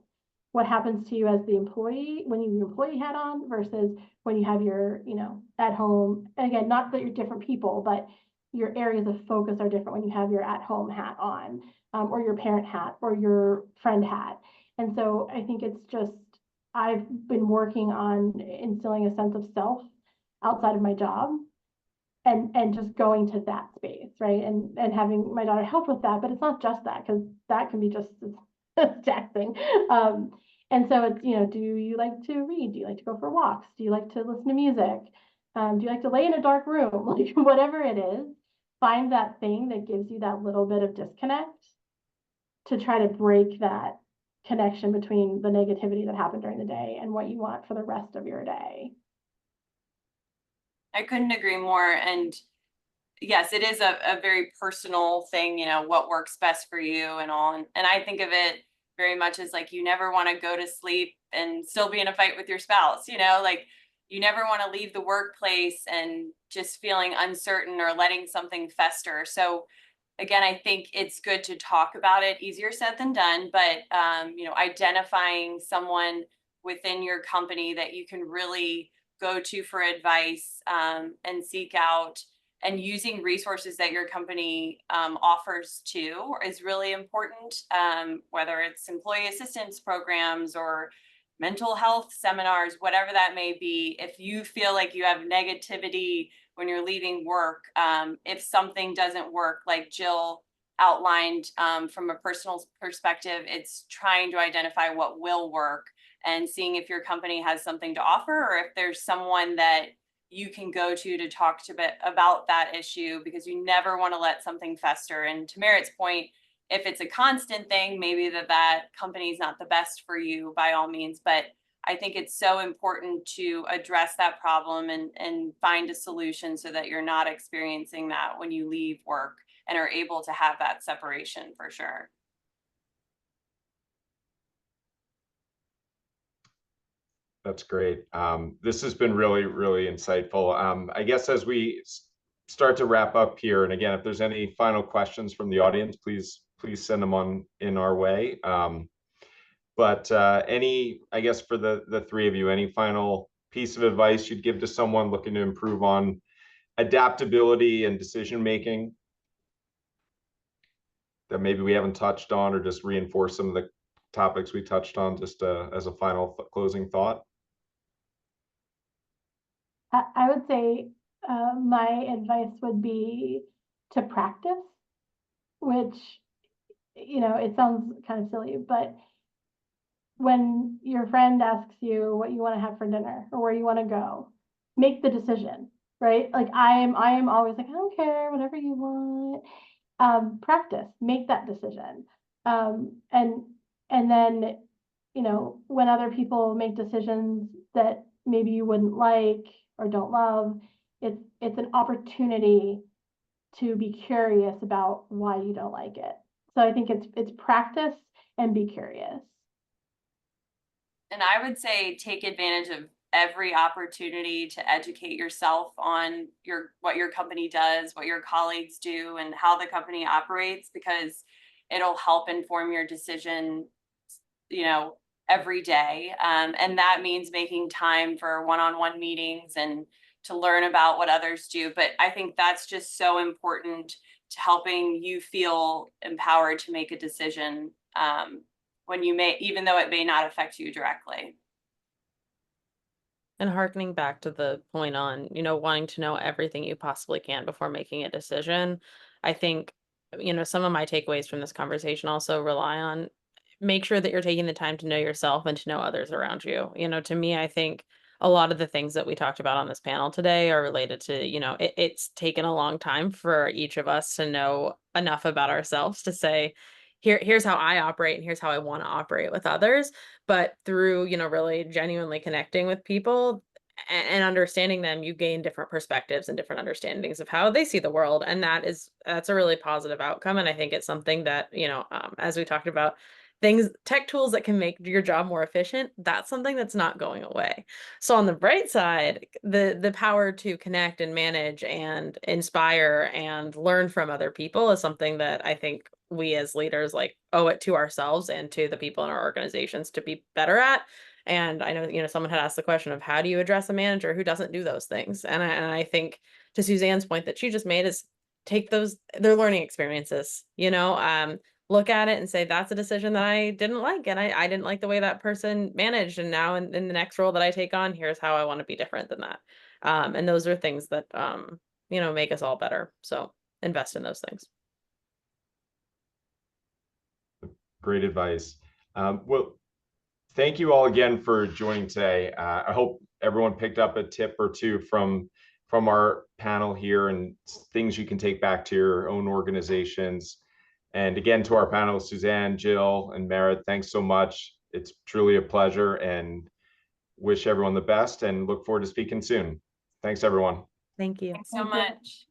what happens to you as the employee when you have your employee hat on versus when you have your, you know, at home. Again, not that you're different people, but your areas of focus are different when you have your at-home hat on, or your parent hat, or your friend hat. And so I think it's just, I've been working on instilling a sense of self outside of my job, and just going to that space, right? And having my daughter help with that, but it's not just that, because that can be just as taxing. And so it's, you know, do you like to read? Do you like to go for walks? Do you like to listen to music? Do you like to lay in a dark room? Like whatever it is, find that thing that gives you that little bit of disconnect to try to break that connection between the negativity that happened during the day and what you want for the rest of your day. I couldn't agree more. And yes, it is a very personal thing, you know, what works best for you and all. And I think of it very much as like, you never want to go to sleep and still be in a fight with your spouse, you know, like you never want to leave the workplace and just feeling uncertain or letting something fester. So again, I think it's good to talk about it. Easier said than done, but you know, identifying someone within your company that you can really go to for advice and seek out, and using resources that your company offers too is really important, whether it's employee assistance programs or mental health seminars, whatever that may be. If you feel like you have negativity when you're leaving work, if something doesn't work, like Jill outlined, from a personal perspective, it's trying to identify what will work and seeing if your company has something to offer, or if there's someone that you can go to talk to about that issue, because you never want to let something fester. And to Merritt's point, if it's a constant thing, maybe that company is not the best for you by all means. But I think it's so important to address that problem and find a solution so that you're not experiencing that when you leave work and are able to have that separation for sure. That's great. This has been really, really insightful. I guess as we start to wrap up here, and again, if there's any final questions from the audience, please send them on in our way. But I guess for the three of you, any final piece of advice you'd give to someone looking to improve on adaptability and decision-making that maybe we haven't touched on, or just reinforce some of the topics we touched on, just as a final closing thought? I would say my advice would be to practice, which, it sounds kind of silly, but when your friend asks you what you want to have for dinner or where you want to go, make the decision, right? Like I am always like, I don't care, whatever you want. Practice, make that decision. And then, when other people make decisions that maybe you wouldn't like or don't love, it's an opportunity to be curious about why you don't like it. So I think it's practice and be curious. And I would say take advantage of every opportunity to educate yourself on what your company does, what your colleagues do, and how the company operates, because it'll help inform your decision, every day. And that means making time for one-on-one meetings and to learn about what others do. But I think that's just so important to helping you feel empowered to make a decision, even though it may not affect you directly. And harkening back to the point on, wanting to know everything you possibly can before making a decision, I think, some of my takeaways from this conversation also rely on make sure that you're taking the time to know yourself and to know others around you. To me, I think a lot of the things that we talked about on this panel today are related to, it's taken a long time for each of us to know enough about ourselves to say, here's how I operate and here's how I want to operate with others. But through, really genuinely connecting with people and understanding them, you gain different perspectives and different understandings of how they see the world. And that's a really positive outcome. And I think it's something that, as we talked about, tech tools that can make your job more efficient, that's something that's not going away. So on the bright side, the power to connect and manage and inspire and learn from other people is something that I think we as leaders owe it to ourselves and to the people in our organizations to be better at. And I know, someone had asked the question of how do you address a manager who doesn't do those things? And I think to Suzanne's point that she just made is take their learning experiences, look at it and say, that's a decision that I didn't like. And I didn't like the way that person managed. And now in the next role that I take on, here's how I want to be different than that. And those are things that, make us all better. So invest in those things. Great advice. Well, thank you all again for joining today. I hope everyone picked up a tip or two from our panel here and things you can take back to your own organizations. And again, to our panel, Suzanne, Jill, and Merritt, thanks so much. It's truly a pleasure, and wish everyone the best and look forward to speaking soon. Thanks, everyone. Thank you. Thanks so much.